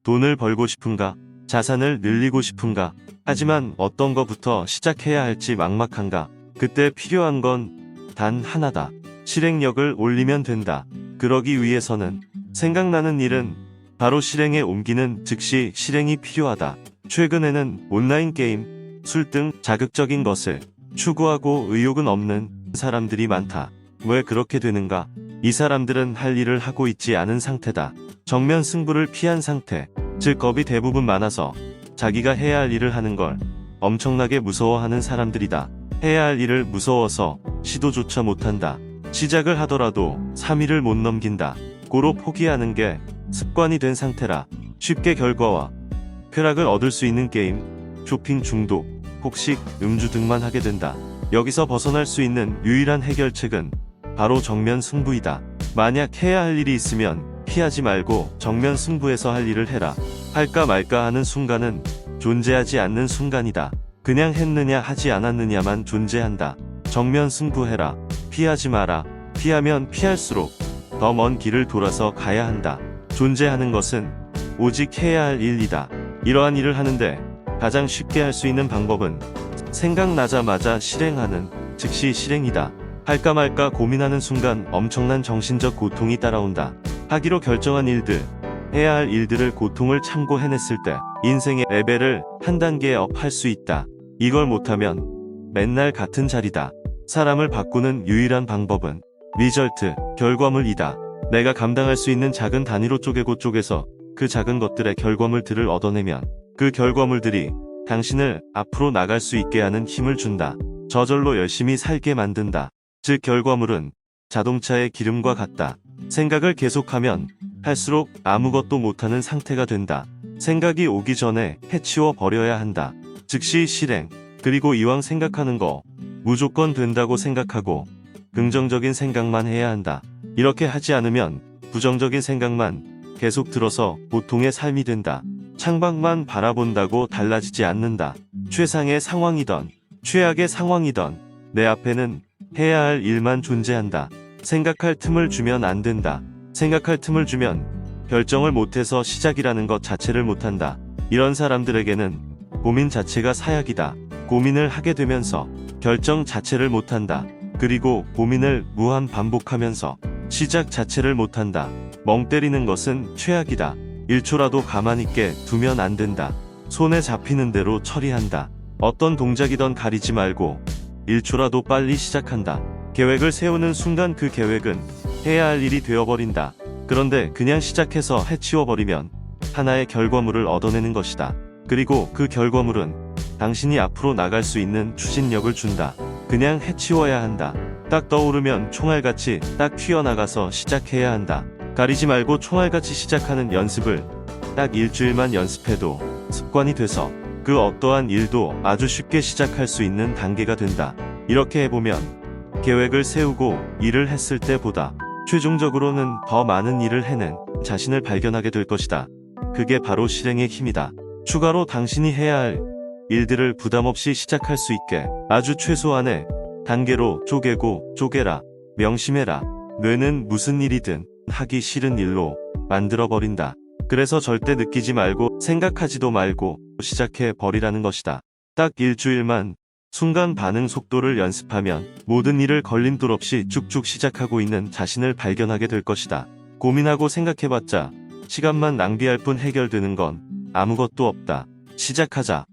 돈을 벌고 싶은가? 자산을 늘리고 싶은가? 하지만 어떤 거부터 시작해야 할지 막막한가? 그때 필요한 건 단 하나다. 실행력을 올리면 된다. 그러기 위해서는 생각나는 일은 바로 실행에 옮기는 즉시 실행이 필요하다. 최근에는 온라인 게임, 술 등 자극적인 것을 추구하고 의욕은 없는 사람들이 많다. 왜 그렇게 되는가? 이 사람들은 할 일을 하고 있지 않은 상태다. 정면 승부를 피한 상태, 즉 겁이 대부분 많아서 자기가 해야 할 일을 하는 걸 엄청나게 무서워하는 사람들이다. 해야 할 일을 무서워서 시도조차 못한다. 시작을 하더라도 3일을 못 넘긴다. 고로 포기하는 게 습관이 된 상태라 쉽게 결과와 쾌락을 얻을 수 있는 게임, 쇼핑 중독, 폭식, 음주 등만 하게 된다. 여기서 벗어날 수 있는 유일한 해결책은 바로 정면 승부이다. 만약 해야 할 일이 있으면 피하지 말고 정면 승부에서 할 일을 해라. 할까 말까 하는 순간은 존재하지 않는 순간이다. 그냥 했느냐 하지 않았느냐만 존재한다. 정면 승부해라. 피하지 마라. 피하면 피할수록 더 먼 길을 돌아서 가야 한다. 존재하는 것은 오직 해야 할 일이다. 이러한 일을 하는데 가장 쉽게 할 수 있는 방법은 생각나자마자 실행하는 즉시 실행이다. 할까 말까 고민하는 순간 엄청난 정신적 고통이 따라온다. 하기로 결정한 일들, 해야 할 일들을 고통을 참고 해냈을 때 인생의 레벨을 한 단계 업 할 수 있다. 이걸 못하면 맨날 같은 자리다. 사람을 바꾸는 유일한 방법은 리절트, 결과물이다. 내가 감당할 수 있는 작은 단위로 쪼개서 그 작은 것들의 결과물들을 얻어내면 그 결과물들이 당신을 앞으로 나갈 수 있게 하는 힘을 준다. 저절로 열심히 살게 만든다. 즉 결과물은 자동차의 기름과 같다. 생각을 계속하면 할수록 아무것도 못하는 상태가 된다. 생각이 오기 전에 해치워 버려야 한다. 즉시 실행. 그리고 이왕 생각하는 거 무조건 된다고 생각하고 긍정적인 생각만 해야 한다. 이렇게 하지 않으면 부정적인 생각만 계속 들어서 보통의 삶이 된다. 창밖만 바라본다고 달라지지 않는다. 최상의 상황이던 최악의 상황이던 내 앞에는 해야 할 일만 존재한다. 생각할 틈을 주면 안 된다. 생각할 틈을 주면 결정을 못해서 시작이라는 것 자체를 못한다. 이런 사람들에게는 고민 자체가 사약이다. 고민을 하게 되면서 결정 자체를 못한다. 그리고 고민을 무한 반복하면서 시작 자체를 못한다. 멍 때리는 것은 최악이다. 1초라도 가만히 있게 두면 안 된다. 손에 잡히는 대로 처리한다. 어떤 동작이던 가리지 말고 1초라도 빨리 시작한다. 계획을 세우는 순간 그 계획은 해야 할 일이 되어버린다. 그런데 그냥 시작해서 해치워버리면 하나의 결과물을 얻어내는 것이다. 그리고 그 결과물은 당신이 앞으로 나갈 수 있는 추진력을 준다. 그냥 해치워야 한다. 딱 떠오르면 총알같이 딱 튀어나가서 시작해야 한다. 가리지 말고 총알같이 시작하는 연습을 딱 일주일만 연습해도 습관이 돼서 그 어떠한 일도 아주 쉽게 시작할 수 있는 단계가 된다. 이렇게 해보면 계획을 세우고 일을 했을 때보다 최종적으로는 더 많은 일을 해낸 자신을 발견하게 될 것이다. 그게 바로 실행의 힘이다. 추가로 당신이 해야 할 일들을 부담없이 시작할 수 있게 아주 최소한의 단계로 쪼개라. 명심해라. 뇌는 무슨 일이든 하기 싫은 일로 만들어버린다. 그래서 절대 느끼지 말고 생각하지도 말고 시작해 버리라는 것이다. 딱 일주일만 순간 반응 속도를 연습하면 모든 일을 걸림돌 없이 쭉쭉 시작하고 있는 자신을 발견하게 될 것이다. 고민하고 생각해봤자 시간만 낭비할 뿐 해결되는 건 아무것도 없다. 시작하자.